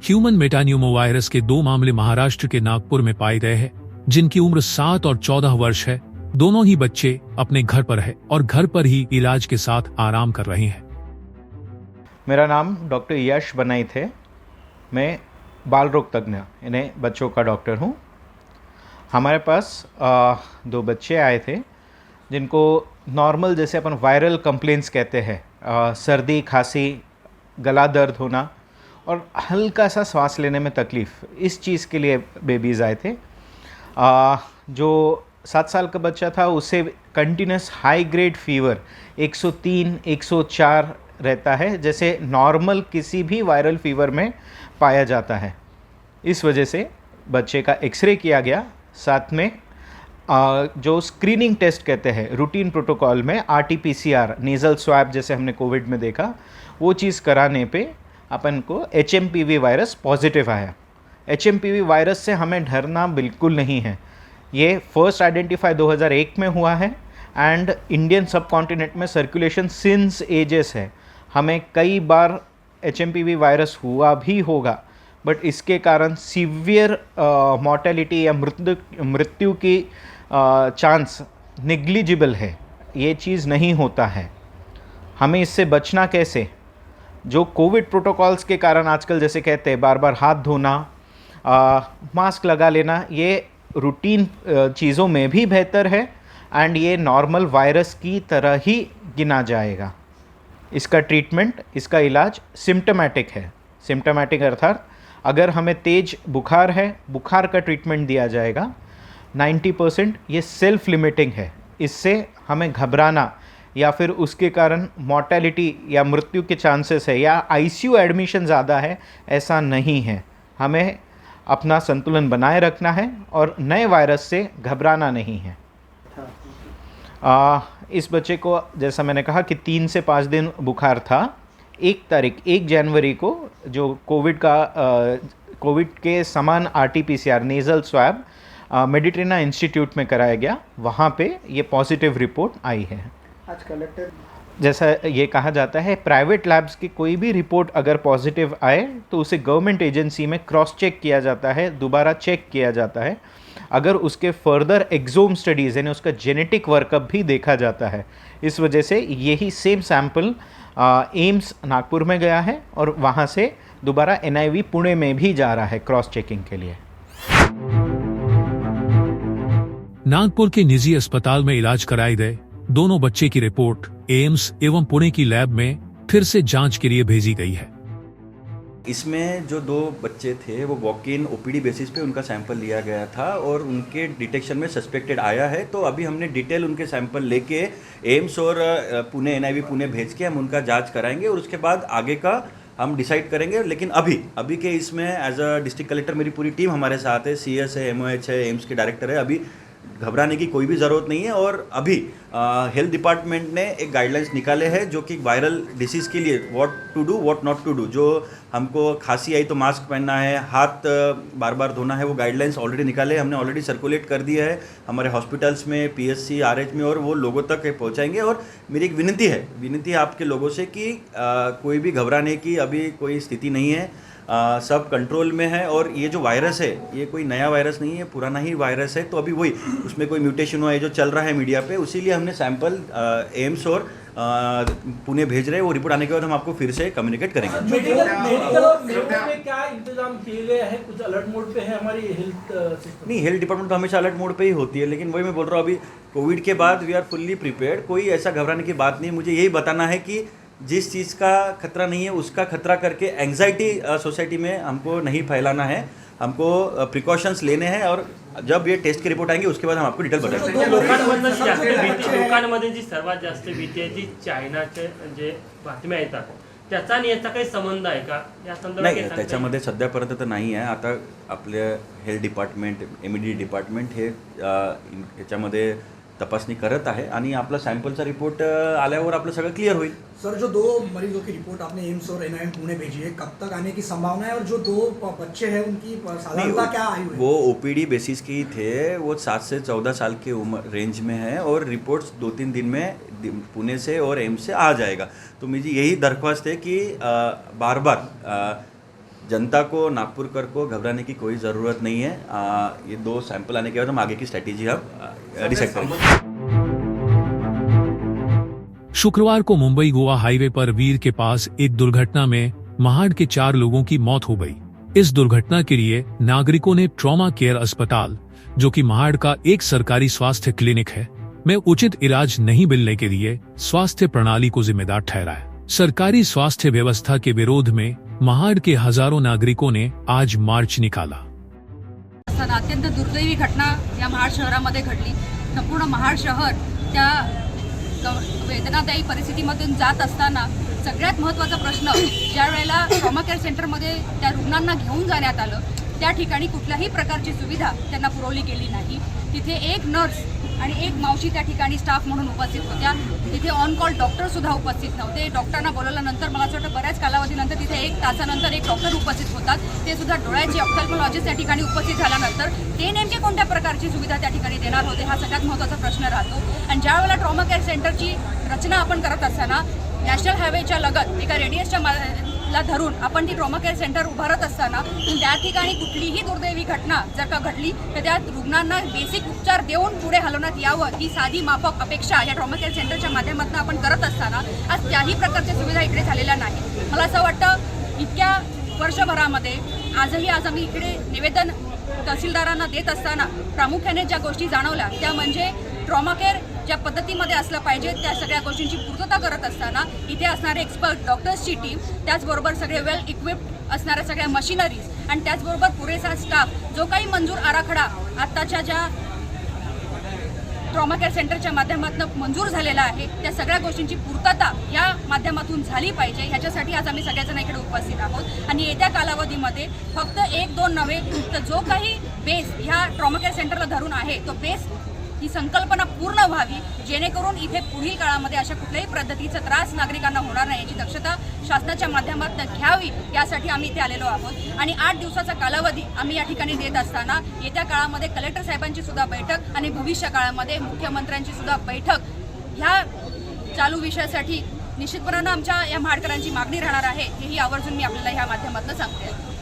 Human metapneumovirus के 2 मामले महाराष्ट्र के नागपुर में पाए गए हैं, जिनकी उम्र 7 और 14 वर्ष है। दोनों ही बच्चे अपने घर पर है और घर पर ही इलाज के साथ आराम कर रहे हैं। मेरा नाम डॉक्टर यश बनाई थे। मैं बाल रोग तज्ञ यानी बच्चों का डॉक्टर हूँ। हमारे पास 2 बच्चे आए थे जिनको नॉर्मल जैसे अपन वायरल कंप्लेंट्स कहते हैं, सर्दी, खांसी, गला दर्द होना और हल्का सा सांस लेने में तकलीफ़, इस चीज़ के लिए बेबीज़ आए थे। जो 7 साल का बच्चा था उसे कंटिन्यूस हाई ग्रेड फीवर 103, 104 रहता है, जैसे नॉर्मल किसी भी वायरल फीवर में पाया जाता है। इस वजह से बच्चे का एक्सरे किया गया, साथ में जो स्क्रीनिंग टेस्ट कहते हैं रूटीन प्रोटोकॉल में RT-PCR नेज़ल स्वैब जैसे हमने कोविड में देखा, वो चीज़ कराने पे अपन को HMPV वायरस पॉजिटिव आया। HMPV वायरस से हमें डरना बिल्कुल नहीं है। ये फर्स्ट आइडेंटिफाई 2001 में हुआ है एंड इंडियन सब कॉन्टिनेंट में सर्कुलेशन सिंस एजेस है। हमें कई बार HMPV वायरस हुआ भी होगा, बट इसके कारण सीवियर मॉर्टेलिटी या मृत्यु की चांस नेग्लिजिबल है। ये चीज़ नहीं होता है। हमें इससे बचना कैसे? जो कोविड प्रोटोकॉल्स के कारण आजकल जैसे कहते हैं बार बार हाथ धोना, मास्क लगा लेना, ये रूटीन चीज़ों में भी बेहतर है एंड ये नॉर्मल वायरस की तरह ही गिना जाएगा। इसका ट्रीटमेंट, इसका इलाज सिम्टोमेटिक है। सिम्टोमेटिक अर्थात अगर हमें तेज बुखार है, बुखार का ट्रीटमेंट दिया जाएगा। 90% ये सेल्फ लिमिटिंग है। इससे हमें घबराना या फिर उसके कारण मॉर्टेलिटी या मृत्यु के चांसेस है या ICU एडमिशन ज़्यादा है, ऐसा नहीं है। हमें अपना संतुलन बनाए रखना है और नए वायरस से घबराना नहीं है। इस बच्चे को जैसा मैंने कहा कि 3 से 5 दिन बुखार था। 1 जनवरी को जो कोविड के समान RT-PCR नेज़ल स्वैब मेडिट्रेना इंस्टीट्यूट में कराया गया, वहाँ पे ये पॉजिटिव रिपोर्ट आई है। आज कलेक्टर जैसा ये कहा जाता है, प्राइवेट लैब्स की कोई भी रिपोर्ट अगर पॉजिटिव आए तो उसे गवर्नमेंट एजेंसी में क्रॉस चेक किया जाता है, दोबारा चेक किया जाता है। अगर उसके फर्दर एक्सोम स्टडीज़ यानी उसका जेनेटिक वर्कअप भी देखा जाता है। इस वजह से यही सेम सैंपल एम्स नागपुर में गया है और वहाँ से दोबारा NIV पुणे में भी जा रहा है क्रॉस चेकिंग के लिए। नागपुर के निजी अस्पताल में इलाज कराए गए दोनों बच्चे की रिपोर्ट एम्स एवं पुणे की लैब में फिर से जांच के लिए भेजी गई है। इसमें जो 2 बच्चे थे वो वॉक इन OPD बेसिस पे उनका सैंपल लिया गया था और उनके डिटेक्शन में सस्पेक्टेड आया है। तो अभी हमने डिटेल उनके सैंपल लेके एम्स और पुणे NIV पुणे भेज के हम उनका जांच कराएंगे और उसके बाद आगे का हम डिसाइड करेंगे। लेकिन अभी के इसमें एज अ डिस्ट्रिक्ट कलेक्टर मेरी पूरी टीम हमारे साथ है, CS है, MOH है, एम्स के डायरेक्टर है। अभी घबराने की कोई भी ज़रूरत नहीं है और अभी हेल्थ डिपार्टमेंट ने एक गाइडलाइंस निकाले हैं जो कि वायरल डिसीज़ के लिए what to do what not to do. जो हमको खांसी आई तो मास्क पहनना है, हाथ बार बार धोना है, वो गाइडलाइंस ऑलरेडी निकाले, हमने ऑलरेडी सर्कुलेट कर दिया है हमारे हॉस्पिटल्स में, PSC RH में, और वो लोगों तक पहुंचाएंगे। और मेरी एक विनती है आपके लोगों से कि कोई भी घबराने की अभी कोई स्थिति नहीं है। सब कंट्रोल में है और ये जो वायरस है ये कोई नया वायरस नहीं है, पुराना ही वायरस है। तो अभी वही उसमें कोई म्यूटेशन हुआ है जो चल रहा है मीडिया पे, उसीलिए हमने सैंपल एम्स और पुणे भेज रहे हैं। वो रिपोर्ट आने के बाद हम आपको फिर से कम्युनिकेट करेंगे। मेडिकल में क्या इंतजाम किए गए हैं? कुछ अलर्ट मोड पे है हमारी हेल्थ सिस्टम? नहीं, हेल्थ डिपार्टमेंट तो हमेशा अलर्ट मोड पे ही होती है, लेकिन वही मैं बोल रहा हूँ अभी कोविड के बाद वी आर फुल्ली प्रिपेयर्ड। कोई ऐसा घबराने की बात नहीं। मुझे यही बताना है कि जिस चीज़ का खतरा नहीं है उसका खतरा करके एंग्जाइटी सोसाइटी में हमको नहीं फैलाना है। हमको प्रिकॉशंस लेने हैं और जब ये टेस्ट की रिपोर्ट आएंगी उसके बाद हम आपको डिटेल बताएंगे। लोकांमध्ये जी सर्वात जास्त भीती आहे ती चायनाचे जे बातम्या येतात त्याचा आणि याचा काही संबंध आहे का? या संदर्भात नाही, त्याच्यामध्ये सध्यापर्यंत तर नाही आहे। आता आपले हेल्थ डिपार्टमेंट, MED डिपार्टमेंट हे याच्यामध्ये तपासणी करत आहे आणि आपला सॅम्पलचा रिपोर्ट आल्यावर आपलं सगळं क्लियर होईल। सर, जो 2 मरीजों की रिपोर्ट आपने एम्स और NIV पुणे भेजी है, कब तक आने की संभावना है? और जो 2 बच्चे हैं उनकी साधारणता क्या आयु है? वो OPD बेसिस की थे, वो 7 से 14 साल के उम्र रेंज में है और रिपोर्ट्स 2-3 दिन में पुणे से और एम्स से आ जाएगा। तो मुझे यही दरख्वास्त है कि बार बार जनता को, नागपुरकर को घबराने की कोई ज़रूरत नहीं है। ये 2 सैंपल आने के बाद हम आगे की स्ट्रैटेजी हम डिसाइड करेंगे। शुक्रवार को मुंबई गोवा हाईवे पर वीर के पास एक दुर्घटना में महाड़ के 4 लोगों की मौत हो गई। इस दुर्घटना के लिए नागरिकों ने ट्रॉमा केयर अस्पताल, जो कि महाड़ का एक सरकारी स्वास्थ्य क्लिनिक है, में उचित इलाज नहीं मिलने के लिए स्वास्थ्य प्रणाली को जिम्मेदार ठहराया। सरकारी स्वास्थ्य व्यवस्था के विरोध में महाड़ के हजारों नागरिकों ने आज मार्च निकाला। अत्यंत दुर्दैवी घटना या महाड शहरामध्ये घडली। संपूर्ण महाड शहर त्या वेदनादायी परिस्थितीमधून जात असताना सगळ्यात महत्त्वाचा प्रश्न, ज्या वेळेला ट्रॉमा केअर सेंटरमध्ये त्या रुग्णांना घेऊन जाण्यात आलं, त्या ठिकाणी कुठल्याही प्रकारची सुविधा त्यांना पुरवली गेली नाही। तिथे एक नर्स आणि एक मावशी त्या ठिकाणी स्टाफ म्हणून उपस्थित होत्या। तिथे ऑन कॉल डॉक्टर सुद्धा उपस्थित नव्हते। डॉक्टरांना बोलवल्यानंतर मला असं वाटतं बऱ्याच कालावधीनंतर तिथे 1 तासानंतर एक डॉक्टर उपस्थित होतात, ते सुद्धा डोळ्याचे ऑप्थॅल्मॉलॉजिस्ट त्या ठिकाणी उपस्थित झाल्यानंतर ते नेमके कोणत्या प्रकारची सुविधा त्या ठिकाणी देणार होते, हा सगळ्यात महत्त्वाचा प्रश्न राहतो। आणि ज्या वेळेला ट्रॉमा केअर सेंटरची रचना आपण करत असताना नॅशनल हायवेच्या लगत एका रेडियसच्या ला धरून आपण ती ट्रॉमा केअर सेंटर उभारत असताना त्या ठिकाणी कुठलीही दुर्दैवी घटना जर का घडली तर त्या रुग्णांना बेसिक उपचार देऊन पुढे हलवण्यात यावं, ही साधी माफक अपेक्षा या ट्रॉमा केअर सेंटरच्या माध्यमातून आपण करत असताना आज त्याही प्रकारच्या सुविधा इकडे झालेल्या नाही। मला असं वाटतं इतक्या वर्षभरामध्ये आज आम्ही इकडे निवेदन तहसीलदारांना देत असताना प्रामुख्याने ज्या गोष्टी जाणवल्या त्या म्हणजे ट्रॉमा केअर ज्या पद्धतीमध्ये असलं पाहिजे त्या सगळ्या गोष्टींची पूर्तता करत असताना इथे असणारे एक्सपर्ट डॉक्टर्सची टीम, त्याचबरोबर सगळे वेल इक्विप्ड असणाऱ्या सगळ्या मशिनरीज आणि त्याचबरोबर पुरेसा स्टाफ, जो काही मंजूर आराखडा आत्ताच्या ज्या ट्रॉमा केअर सेंटरच्या माध्यमातून मंजूर झालेला आहे त्या सगळ्या गोष्टींची पूर्तता या माध्यमातून झाली पाहिजे, ह्याच्यासाठी आज आम्ही सगळेजण इकडे उपस्थित आहोत। आणि येत्या कालावधीमध्ये फक्त 1-2 नव्हे तर जो काही बेस ह्या ट्रॉमा केअर सेंटरला धरून आहे तो बेस ही संकल्पना पूर्ण व्हावी, जेणेकरून इथे पुढील काळामध्ये अशा कुठल्याही पद्धतीचा त्रास नागरिकांना होणार नाही याची दक्षता शासनाच्या माध्यमातून घ्यावी, यासाठी आम्ही इथे आलेलो आहोत। आणि 8 दिवसाचा कालावधी आम्ही या ठिकाणी देत असताना येत्या काळामध्ये कलेक्टर साहेबांची सुद्धा बैठक आणि भविष्य काळामध्ये मुख्यमंत्र्यांची सुद्धा बैठक ह्या चालू विषयासाठी निश्चितपणानं आमच्या या महाडकरांची मागणी राहणार आहे, हेही आवर्जून मी आपल्याला ह्या माध्यमातून सांगते।